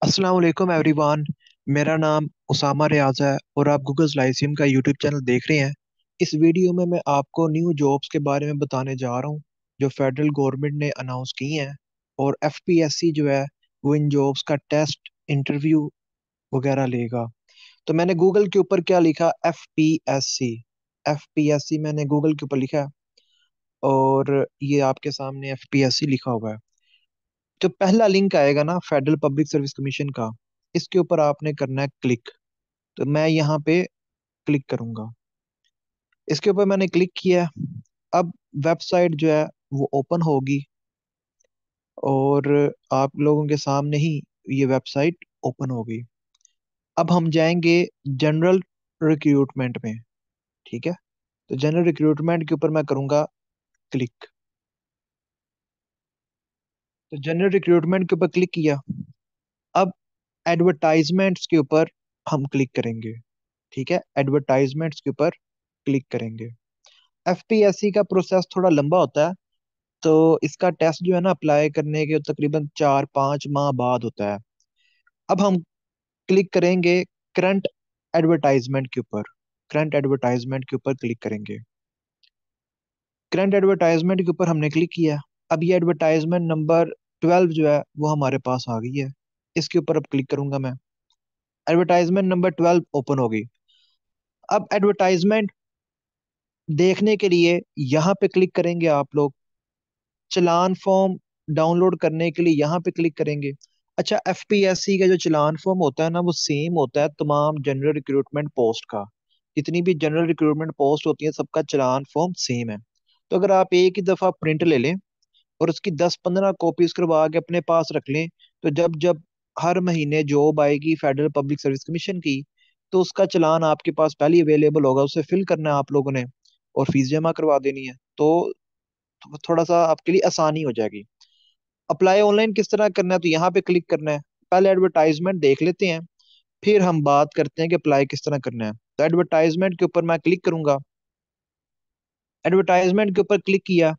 अस्सलाम वालेकुम एवरीवन। मेरा नाम उसामा रियाज है और आप गूगल लाइसियम का यूट्यूब चैनल देख रहे हैं। इस वीडियो में मैं आपको न्यू जॉब्स के बारे में बताने जा रहा हूँ जो फेडरल गवर्नमेंट ने अनाउंस की हैं। और एफपीएससी जो है वो इन जॉब्स का टेस्ट इंटरव्यू वगैरह लेगा। तो मैंने गूगल के ऊपर क्या लिखा, एफपीएससी। एफपीएससी मैंने गूगल के ऊपर लिखा है और ये आपके सामने एफपीएससी लिखा हुआ है। जो पहला लिंक आएगा ना फेडरल पब्लिक सर्विस कमीशन का, इसके ऊपर आपने करना है क्लिक। तो मैं यहाँ पे क्लिक करूंगा। इसके ऊपर मैंने क्लिक किया। अब वेबसाइट जो है वो ओपन होगी और आप लोगों के सामने ही ये वेबसाइट ओपन होगी। अब हम जाएंगे जनरल रिक्रूटमेंट में। ठीक है, तो जनरल रिक्रूटमेंट के ऊपर मैं करूंगा क्लिक। तो जनरल रिक्रूटमेंट के ऊपर क्लिक किया। अब एडवर्टाइजमेंट्स के ऊपर हम क्लिक करेंगे। ठीक है, एडवर्टाइजमेंट्स के ऊपर क्लिक करेंगे। एफपीएससी का प्रोसेस थोड़ा लंबा होता है। तो इसका टेस्ट जो है ना अप्लाई करने के तकरीबन 4-5 माह बाद होता है। अब हम क्लिक करेंगे करंट एडवर्टाइजमेंट के ऊपर। करंट एडवर्टाइजमेंट के ऊपर क्लिक करेंगे। करंट एडवर्टाइजमेंट के ऊपर हमने क्लिक किया। अब ये एडवर्टाइजमेंट नंबर 12 जो है वो हमारे पास आ गई है। इसके ऊपर अब क्लिक करूंगा मैं। एडवर्टाइजमेंट नंबर 12 ओपन होगी। अब एडवर्टाइजमेंट देखने के लिए यहाँ पे क्लिक करेंगे आप लोग। चलान फॉर्म डाउनलोड करने के लिए यहाँ पे क्लिक करेंगे। अच्छा, एफपीएससी का जो चलान फॉर्म होता है ना वो सेम होता है तमाम जनरल रिक्रूटमेंट पोस्ट का। जितनी भी जनरल रिक्रूटमेंट पोस्ट होती है सबका चलान फॉर्म सेम है। तो अगर आप एक ही दफा प्रिंट ले लें और उसकी 10-15 कॉपीज करवा के अपने पास रख लें, तो जब जब हर महीने जॉब आएगी फेडरल पब्लिक सर्विस कमीशन की, तो उसका चलान आपके पास पहले अवेलेबल होगा। उसे फिल करना है आप लोगों ने और फीस जमा करवा देनी है। तो थोड़ा सा आपके लिए आसानी हो जाएगी। अप्लाई ऑनलाइन किस तरह करना है, तो यहाँ पे क्लिक करना है। पहले एडवर्टाइजमेंट देख लेते हैं, फिर हम बात करते हैं कि अप्लाई किस तरह करना है। तो एडवर्टाइजमेंट के ऊपर मैं क्लिक करूंगा। एडवर्टाइजमेंट के ऊपर क्लिक किया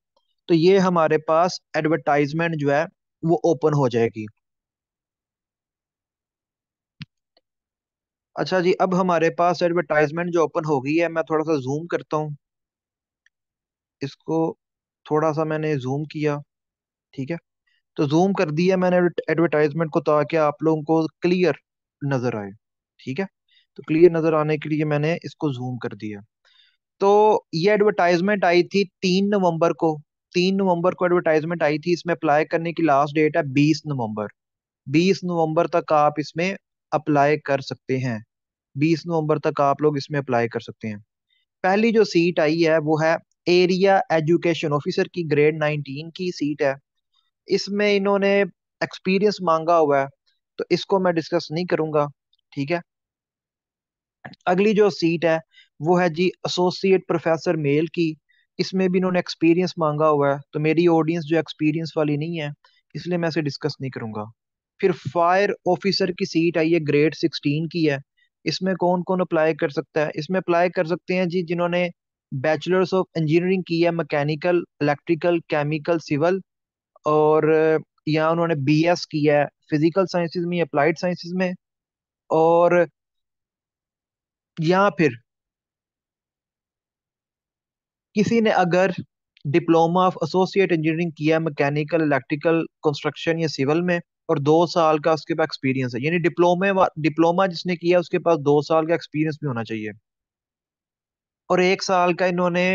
तो ये हमारे पास एडवर्टाइजमेंट जो है वो ओपन हो जाएगी। अच्छा जी, अब हमारे पास एडवर्टाइजमेंट जो ओपन हो गई है, मैं थोड़ा सा जूम करता हूँ इसको। थोड़ा सा मैंने जूम किया। ठीक है, तो जूम कर दिया मैंने एडवर्टाइजमेंट को ताकि आप लोगों को क्लियर नजर आए। ठीक है, तो क्लियर नजर आने के लिए मैंने इसको जूम कर दिया। तो ये एडवर्टाइजमेंट आई थी 3 नवंबर को। 3 नवंबर को एडवर्टाइजमेंट आई थी। इसमें अप्लाई करने की लास्ट डेट है 20 नवंबर। 20 नवंबर तक आप इसमें अप्लाई कर सकते हैं। 20 नवंबर तक आप लोग इसमें अप्लाई कर सकते हैं। पहली जो सीट आई है वो है एरिया एजुकेशन ऑफिसर की, ग्रेड 19 की सीट है। इसमें इन्होंने एक्सपीरियंस मांगा हुआ है, तो इसको मैं डिस्कस नहीं करूंगा। ठीक है, अगली जो सीट है वो है जी एसोसिएट प्रोफेसर मेल की। इसमें भी इन्होंने एक्सपीरियंस मांगा हुआ है, तो मेरी ऑडियंस जो एक्सपीरियंस वाली नहीं है, इसलिए मैं इसे डिस्कस नहीं करूंगा। फिर फायर ऑफिसर की सीट आई है, ग्रेड 16 की है। इसमें कौन कौन अप्लाई कर सकता है? इसमें अप्लाई कर सकते हैं जी जिन्होंने बैचलर्स ऑफ इंजीनियरिंग की है, मैकेनिकल, इलेक्ट्रिकल, केमिकल, सिविल, और या उन्होंने बीएस किया है फिजिकल साइंसेज में, अप्लाइड साइंसेज में, और या फिर किसी ने अगर डिप्लोमा ऑफ एसोसिएट इंजीनियरिंग किया मैकेनिकल, इलेक्ट्रिकल, कंस्ट्रक्शन या सिविल में, और 2 साल का उसके पास एक्सपीरियंस है। यानी डिप्लोमा जिसने किया उसके पास 2 साल का एक्सपीरियंस भी होना चाहिए। और 1 साल का इन्होंने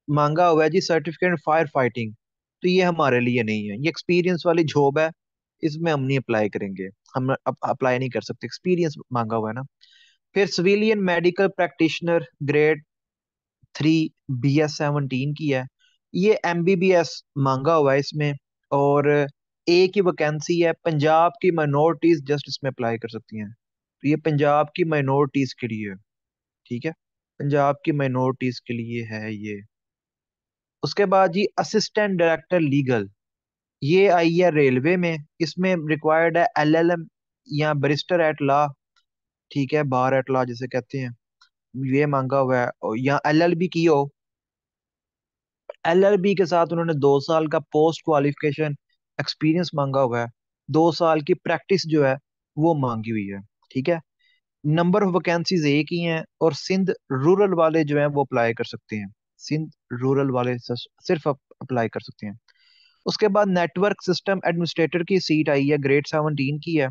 मांगा हुआ है जी सर्टिफिकेट फायर फाइटिंग। तो ये हमारे लिए नहीं है, ये एक्सपीरियंस वाली जॉब है। इसमें हम नहीं अप्लाई करेंगे। हम अप्लाई नहीं कर सकते, एक्सपीरियंस मांगा हुआ है ना। फिर civilian medical practitioner, grade 3, BS 17 की है। ये MBBS मांगा हुआ है इसमें। और एक ही वैकेंसी है, पंजाब की माइनॉरिटीज जस्ट इसमें अप्लाई कर सकती हैं। तो ये पंजाब की माइनॉरिटीज के लिए है। ठीक है, पंजाब की माइनॉरिटीज के लिए है ये। उसके बाद जी असिस्टेंट डायरेक्टर लीगल, ये आई है रेलवे में। इसमें रिक्वायर्ड है LLM या बैरिस्टर एट लॉ। ठीक है, बार एट लॉ जिसे कहते हैं, ये मांगा हुआ है। या LLB की हो। LLB के साथ उन्होंने 2 साल का पोस्ट क्वालिफिकेशन एक्सपीरियंस मांगा हुआ है। 2 साल की प्रैक्टिस जो है वो मांगी हुई है। ठीक है। नंबर ऑफ वैकेंसीज एक ही हैं, और सिंध रूरल वाले जो हैं वो अप्लाई कर सकते हैं। सिंध रूरल वाले सिर्फ अप्लाई कर सकते हैं। उसके बाद नेटवर्क सिस्टम एडमिनिस्ट्रेटर की सीट आई है, ग्रेड 17 की है।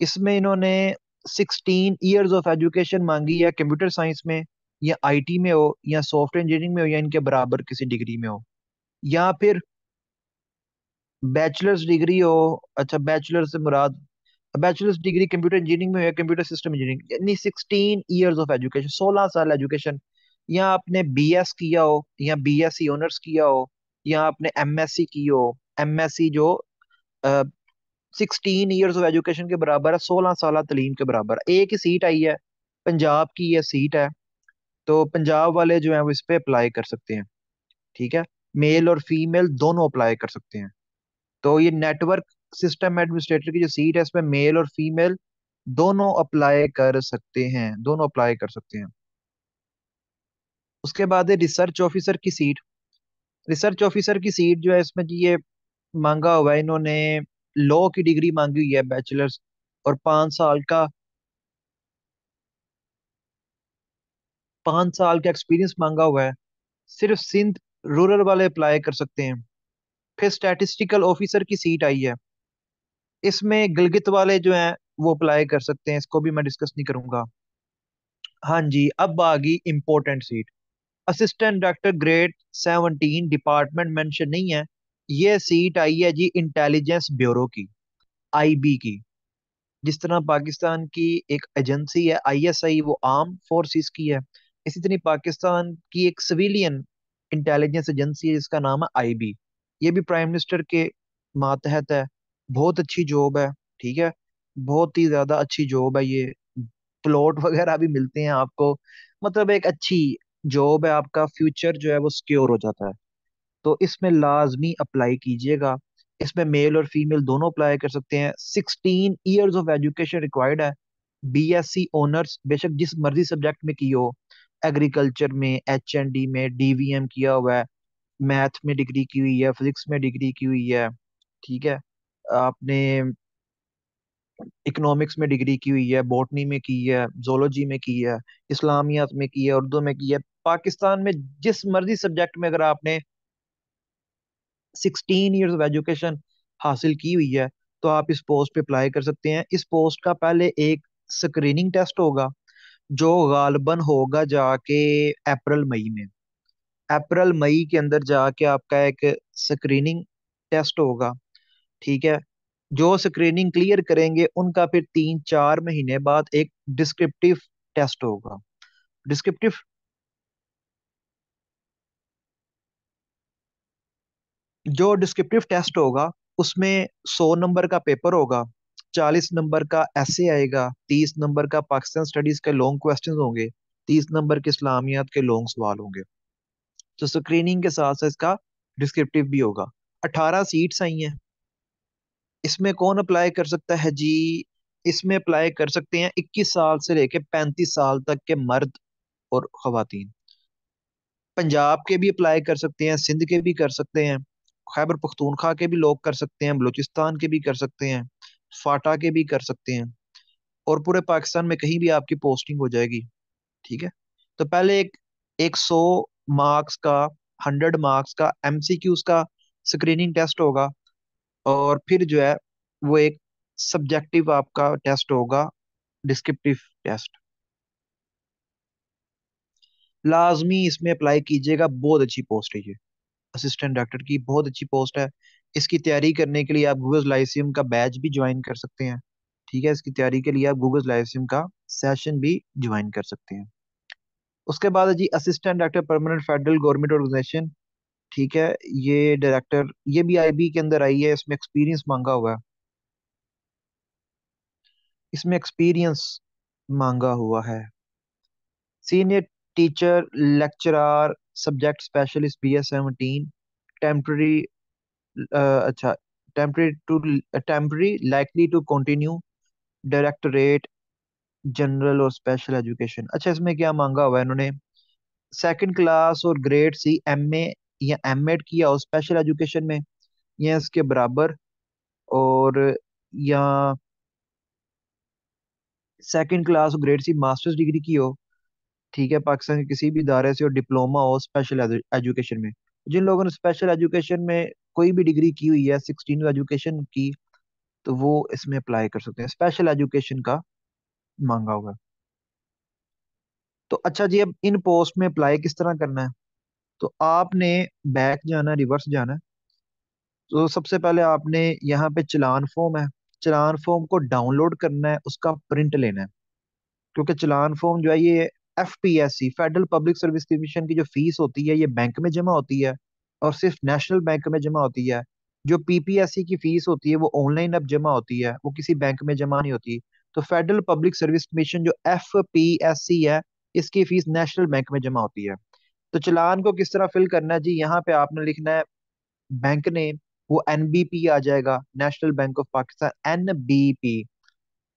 इसमें इन्होंने 16 ईयर्स ऑफ एजुकेशन मांगी है, कंप्यूटर साइंस में, या आईटी में हो, या सॉफ्टवेयर इंजीनियरिंग में हो, या इनके बराबर किसी डिग्री में हो, या फिर बैचलर्स डिग्री हो। अच्छा, बैचलर से मुराद बैचलर्स डिग्री कंप्यूटर इंजीनियरिंग में हो या कंप्यूटर सिस्टम इंजीनियरिंग, यानी 16 ईयर्स ऑफ एजुकेशन, 16 साल एजुकेशन। या आपने बीएस किया हो, या बीएससी ऑनर्स किया हो, या आपने एमएससी की हो। एमएससी जो 16 ईयर्स ऑफ एजुकेशन के बराबर है, 16 साल तलीम के बराबर है। एक ही सीट आई है, पंजाब की ये सीट है। तो पंजाब वाले जो है वो इस पे अप्लाई कर सकते हैं। ठीक है। मेल और फीमेल दोनों अप्लाई कर सकते हैं। तो ये नेटवर्क सिस्टम एडमिनिस्ट्रेटर की जो सीट है, इसमें मेल और फीमेल दोनों अप्लाई कर सकते हैं, दोनों अप्लाई कर सकते हैं। उसके बाद है रिसर्च ऑफिसर की सीट। रिसर्च ऑफिसर की सीट जो है, इसमें जी ये मांगा हुआ है इन्होंने, लॉ की डिग्री मांगी हुई है, बैचलर्स, और 5 साल का, 5 साल का एक्सपीरियंस मांगा हुआ है। सिर्फ सिंध रूरल वाले अप्लाई कर सकते हैं। फिर स्टैटिस्टिकल ऑफिसर की सीट आई है। इसमें गिलगित वाले जो हैं वो अप्लाई कर सकते हैं, इसको भी मैं डिस्कस नहीं करूंगा। हाँ जी, अब आ गई important seat. Assistant director grade 17, department mention नहीं है। ये सीट आई है जी इंटेलिजेंस ब्यूरो की, आईबी की। जिस तरह पाकिस्तान की एक एजेंसी है आईएसआई, वो आर्म फोर्सेस की है, इसी तरह पाकिस्तान की एक सिविलियन इंटेलिजेंस एजेंसी है जिसका नाम है आईबी। ये भी प्राइम मिनिस्टर के मातहत है। बहुत अच्छी जॉब है। ठीक है। बहुत ही ज्यादा अच्छी जॉब है ये। प्लॉट वगैरह भी मिलते हैं आपको। मतलब एक अच्छी जॉब है, आपका फ्यूचर जो है वो सिक्योर हो जाता है। तो इसमें लाजमी अप्लाई कीजिएगा। इसमें मेल और फीमेल दोनों अप्लाई कर सकते हैं। 16 ईयर्स ऑफ एजुकेशन रिक्वायर्ड है। बीएससी ऑनर्स बेशक जिस मर्जी सब्जेक्ट में की हो, एग्रीकल्चर में, एचएनडी में, डीवीएम किया हुआ है, मैथ में डिग्री की हुई है, फिजिक्स में डिग्री की हुई है। ठीक है। आपने इकोनॉमिक्स में डिग्री की हुई है, बॉटनी में की है, जोलॉजी में की है, इस्लामियात में की है, उर्दू में की है। पाकिस्तान में जिस मर्जी सब्जेक्ट में अगर आपने 16 ईयर्स ऑफ एजुकेशन हासिल की हुई है, तो आप इस पोस्ट पे अप्लाई कर सकते हैं। इस पोस्ट का पहले एक स्क्रीनिंग टेस्ट होगा, जो गालबन होगा जाके अप्रैल मई में। अप्रैल मई के अंदर जाके आपका एक स्क्रीनिंग टेस्ट होगा। ठीक है। जो स्क्रीनिंग क्लियर करेंगे उनका फिर 3-4 महीने बाद एक डिस्क्रिप्टिव टेस्ट होगा। डिस्क्रिप्टिव जो डिस्क्रिप्टिव टेस्ट होगा, उसमें 100 नंबर का पेपर होगा, 40 नंबर का ऐसे आएगा, 30 नंबर का पाकिस्तान स्टडीज के लॉन्ग क्वेश्चंस होंगे, 30 नंबर के इस्लामियात के लॉन्ग सवाल होंगे। तो स्क्रीनिंग के साथ साथ इसका डिस्क्रिप्टिव भी होगा। 18 सीट्स आई हैं। इसमें कौन अप्लाई कर सकता है जी? इसमें अप्लाई कर सकते हैं 21 साल से लेके 35 साल तक के मर्द और खवातीन। पंजाब के भी अप्लाई कर सकते हैं, सिंध के भी कर सकते हैं, खैबर पख्तूनख्वा के भी लोग कर सकते हैं, बलूचिस्तान के भी कर सकते हैं, फाटा के भी कर सकते हैं, और पूरे पाकिस्तान में कहीं भी आपकी पोस्टिंग हो जाएगी। ठीक है। तो पहले एक 100 मार्क्स का, 100 मार्क्स का एमसीक्यूज का स्क्रीनिंग टेस्ट होगा, और फिर जो है वो एक सब्जेक्टिव आपका टेस्ट होगा, डिस्क्रिप्टिव टेस्ट। लाजमी इसमें अप्लाई कीजिएगा, बहुत अच्छी पोस्ट है ये। असिस्टेंट डॉक्टर की बहुत अच्छी पोस्ट है। इसकी तैयारी करने के लिए आप गूगल लाइसियम का बैच भी ज्वाइन कर सकते हैं। ठीक है। इसकी तैयारी के लिए आप गूगल लाइसियम का सेशन भी ज्वाइन कर सकते हैं। उसके बाद है जी assistant director permanent federal government organisation. ठीक है। ये डायरेक्टर, ये भी आईबी के अंदर आई है। इसमें एक्सपीरियंस मांगा हुआ है। इसमें एक्सपीरियंस मांगा हुआ है। Senior teacher, lecturer, subject specialist, BS 17, temporary, अच्छा, temporary to temporary likely to continue, directorate general और स्पेशल एजुकेशन। अच्छा, इसमें क्या मांगा हुआ है इन्होंने? सेकंड क्लास और ग्रेड C MA या एमएड किया हो स्पेशल एजुकेशन में, या इसके बराबर, और या second class grade C masters degree की हो, ठीक है, पाकिस्तान के किसी भी इदारे से, और डिप्लोमा हो स्पेशल एजुकेशन में। जिन लोगों ने स्पेशल एजुकेशन में कोई भी डिग्री की हुई है 16 एजुकेशन की, तो वो इसमें अप्लाई कर सकते हैं, स्पेशल एजुकेशन का मांगा होगा। तो अच्छा जी, अब इन पोस्ट में अप्लाई किस तरह करना है? तो आपने बैक जाना, रिवर्स जाना है। तो सबसे पहले आपने यहाँ पे चलान फॉर्म है, चलान फॉर्म को डाउनलोड करना है, उसका प्रिंट लेना है। क्योंकि चलान फॉर्म जो है ये FPSC, federal public service commission की जो फीस होती है ये बैंक में जमा होती है, और सिर्फ नेशनल बैंक में जमा होती है। जो पीपीएससी की फीस होती है वो ऑनलाइन अब जमा होती है, वो किसी बैंक में जमा नहीं होती। तो फेडरल पब्लिक सर्विस कमीशन जो एफपीएससी है, इसकी फीस नेशनल बैंक में जमा होती है। तो चलान को किस तरह फिल करना है जी? यहाँ पे आपने लिखना है बैंक नेम, वो एनबीपी आ जाएगा, national bank of Pakistan, NBP.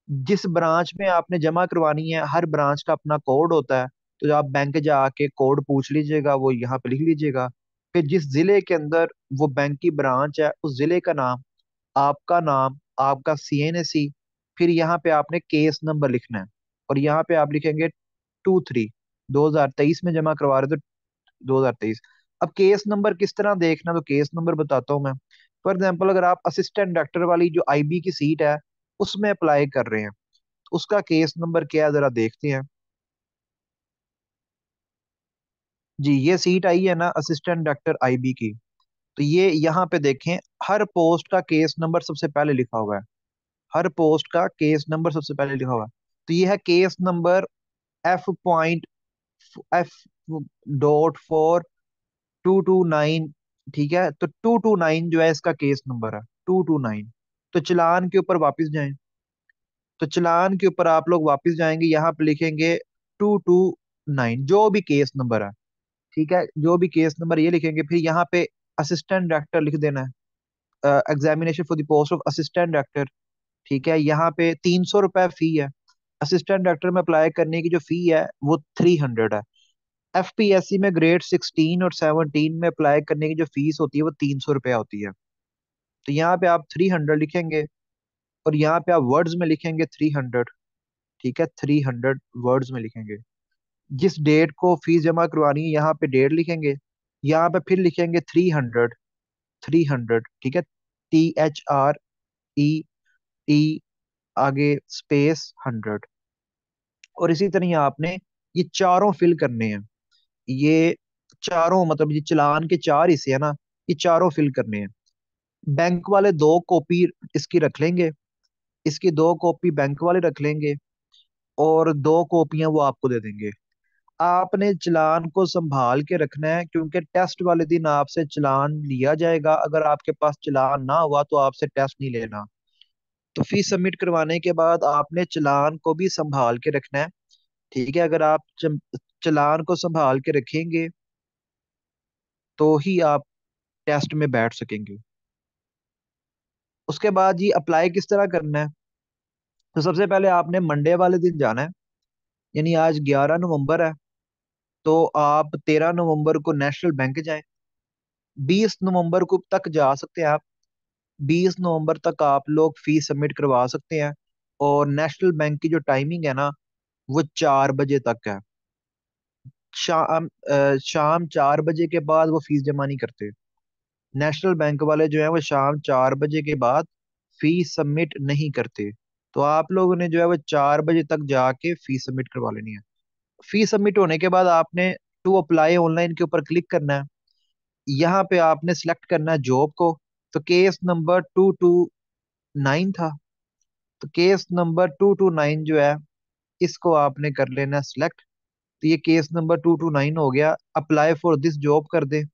जिस ब्रांच में आपने जमा करवानी है, हर ब्रांच का अपना कोड होता है। तो आप बैंक जाके कोड पूछ लीजिएगा, वो यहाँ पे लिख लीजिएगा। फिर जिस जिले के अंदर वो बैंक की ब्रांच है, उस जिले का नाम, आपका सीएनसी, फिर यहाँ पे आपने केस नंबर लिखना है। और यहाँ पे आप लिखेंगे 23, 2023 में जमा करवा रहे थे, 2023। अब केस नंबर किस तरह देखना, तो केस नंबर बताता हूँ मैं। फॉर एग्जाम्पल, अगर आप असिस्टेंट डायरेक्टर वाली जो आईबी की सीट है उसमें अप्लाई कर रहे हैं, तो उसका केस नंबर क्या है जरा देखते हैं। जी, ये सीट आई है ना असिस्टेंट डायरेक्टर आईबी की। तो ये यहाँ पे देखें, हर पोस्ट का केस नंबर सबसे पहले लिखा हुआ है, हर पोस्ट का केस नंबर सबसे पहले लिखा हुआ है। तो ये है केस नंबर F.F.4.229। ठीक है, तो 229 जो है इसका केस नंबर है, 229। तो चलान के ऊपर वापस जाएं, तो चलान के ऊपर आप लोग वापस जाएंगे, यहाँ पे लिखेंगे 229 जो भी केस नंबर है। ठीक है, जो भी केस नंबर ये लिखेंगे, फिर यहाँ पे असिस्टेंट डायरेक्टर लिख देना है, examination for the post of assistant director. ठीक है, यहाँ पे 300 रुपये फी है। असिस्टेंट डायरेक्टर में अप्लाई करने की जो फी है वो 300 है। एफपीएससी में ग्रेड 16 और 17 में अप्लाई करने की जो फीस होती है वो 300 रुपया होती है। तो यहाँ पे आप 300 लिखेंगे, और यहाँ पे आप वर्ड्स में लिखेंगे 300। ठीक है, 300 वर्ड्स में लिखेंगे। जिस डेट को फीस जमा करवानी है यहाँ पे डेट लिखेंगे, यहाँ पे फिर लिखेंगे 300, 300। ठीक है, THREE, आगे स्पेस 100। और इसी तरह आपने ये चारों फिल करने हैं, ये चारों मतलब ये चालान के चार हिस्से है ना, ये चारों फिल करने हैं। बैंक वाले 2 कॉपी इसकी रख लेंगे, इसकी 2 कॉपी बैंक वाले रख लेंगे, और 2 कॉपियां वो आपको दे देंगे। आपने चालान को संभाल के रखना है, क्योंकि टेस्ट वाले दिन आपसे चालान लिया जाएगा। अगर आपके पास चालान ना हुआ तो आपसे टेस्ट नहीं लेना। तो फीस सबमिट करवाने के बाद आपने चालान को भी संभाल के रखना है। ठीक है, अगर आप चालान को संभाल के रखेंगे तो ही आप टेस्ट में बैठ सकेंगे। उसके बाद ये अप्लाई किस तरह करना है? तो सबसे पहले आपने मंडे वाले दिन जाना है, यानी आज 11 नवंबर है, तो आप 13 नवंबर को नेशनल बैंक जाएं। 20 नवंबर को तक जा सकते हैं आप, 20 नवंबर तक आप लोग फीस सबमिट करवा सकते हैं। और नेशनल बैंक की जो टाइमिंग है ना, वो 4 बजे तक है। शाम 4 बजे के बाद वो फीस जमा नहीं करते। नेशनल बैंक वाले जो है वो शाम 4 बजे के बाद फीस सबमिट नहीं करते। तो आप लोगों ने जो है वो 4 बजे तक जाके फीस सबमिट करवा लेनी है। फीस सबमिट होने के बाद आपने टू अप्लाई ऑनलाइन के ऊपर क्लिक करना है। यहाँ पे आपने सेलेक्ट करना है जॉब को। तो केस नंबर 229 था, तो केस नंबर 229 जो है इसको आपने कर लेना सिलेक्ट। तो ये केस नंबर 229 हो गया, अप्लाई फॉर दिस जॉब कर दे।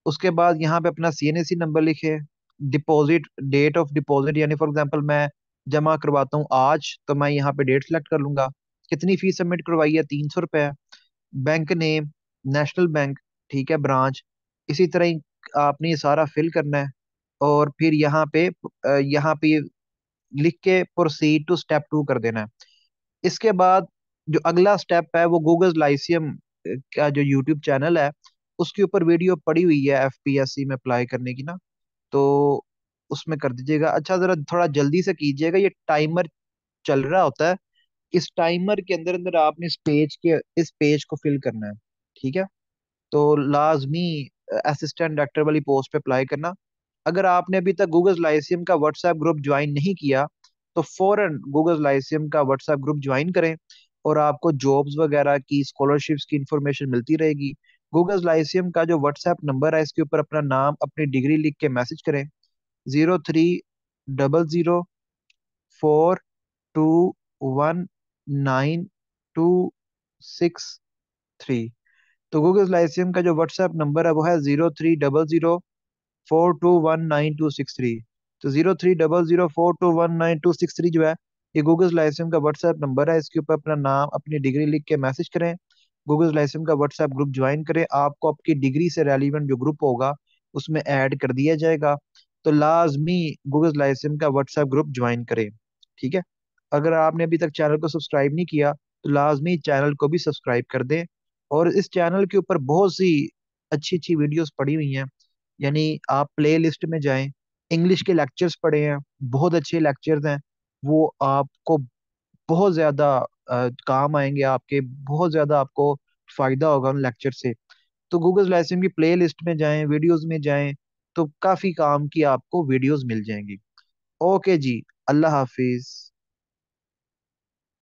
उसके बाद यहाँ पे अपना सीएनसी नंबर लिखे, डिपॉजिट, डेट ऑफ डिपॉजिट, यानी फॉर एग्जांपल मैं जमा करवाता हूँ आज, तो मैं यहाँ पे डेट सेलेक्ट कर लूंगा। कितनी फीस सबमिट करवाई है? 300 रुपये। बैंक नेम, नेशनल बैंक, ठीक है, ब्रांच। इसी तरह ही आपने ये सारा फिल करना है। और फिर यहाँ पे लिख के प्रोसीड टू स्टेप 2 कर देना है। इसके बाद जो अगला स्टेप है वो गूगल लाइसियम का जो यूट्यूब चैनल है, उसके ऊपर वीडियो पड़ी हुई है एफपीएससी में अप्लाई करने की ना, तो उसमें कर दीजिएगा। अच्छा, जरा थोड़ा जल्दी से कीजिएगा, ये टाइमर चल रहा होता है, इस टाइमर के अंदर अंदर आपने इस पेज को फिल करना है। ठीक है। तो लाजमी असिस्टेंट डायरेक्टर वाली पोस्ट पे अप्लाई करना। अगर आपने अभी तक गूगल लाइसियम का व्हाट्सएप ग्रुप ज्वाइन नहीं किया तो फौरन गूगल लाइसियम का व्हाट्सएप ग्रुप ज्वाइन करें, और आपको जॉब्स वगैरह की, स्कॉलरशिप्स की इंफॉर्मेशन मिलती रहेगी। गूगल लाइसियम का जो व्हाट्सएप नंबर है, इसके ऊपर अपना नाम, अपनी डिग्री लिख के मैसेज करें। 030042192263। तो गूगल लाइसियम का जो व्हाट्सएप नंबर है वो है 030042192263। तो 030042192263 जो है, ये गूगल लाइसेंस का व्हाट्सएप नंबर है। इसके ऊपर अपना नाम, अपनी डिग्री लिख के मैसेज करें। गूगल लाइसेंस का व्हाट्सएप ग्रुप ज्वाइन करें। आपको आपकी डिग्री से रेलिवेंट जो ग्रुप होगा उसमें ऐड कर दिया जाएगा। तो लाजमी गूगल लाइसेंस का व्हाट्सएप ग्रुप ज्वाइन करें। ठीक है। अगर आपने अभी तक चैनल को सब्सक्राइब नहीं किया तो लाजमी चैनल को भी सब्सक्राइब कर दें। और इस चैनल के ऊपर बहुत सी अच्छी अच्छी वीडियोस पड़ी हुई हैं। यानी आप प्ले लिस्ट में जाएं, इंग्लिश के लेक्चर्स पढ़े हैं, बहुत अच्छे लेक्चर्स हैं। वो आपको बहुत ज्यादा काम आएंगे, आपके बहुत ज्यादा आपको फायदा होगा उन लेक्चर से। तो गूगल क्लासरूम की प्ले लिस्ट में जाएं, वीडियोस में जाएं, तो काफी काम की आपको वीडियोस मिल जाएंगी। ओके जी, अल्लाह हाफिज।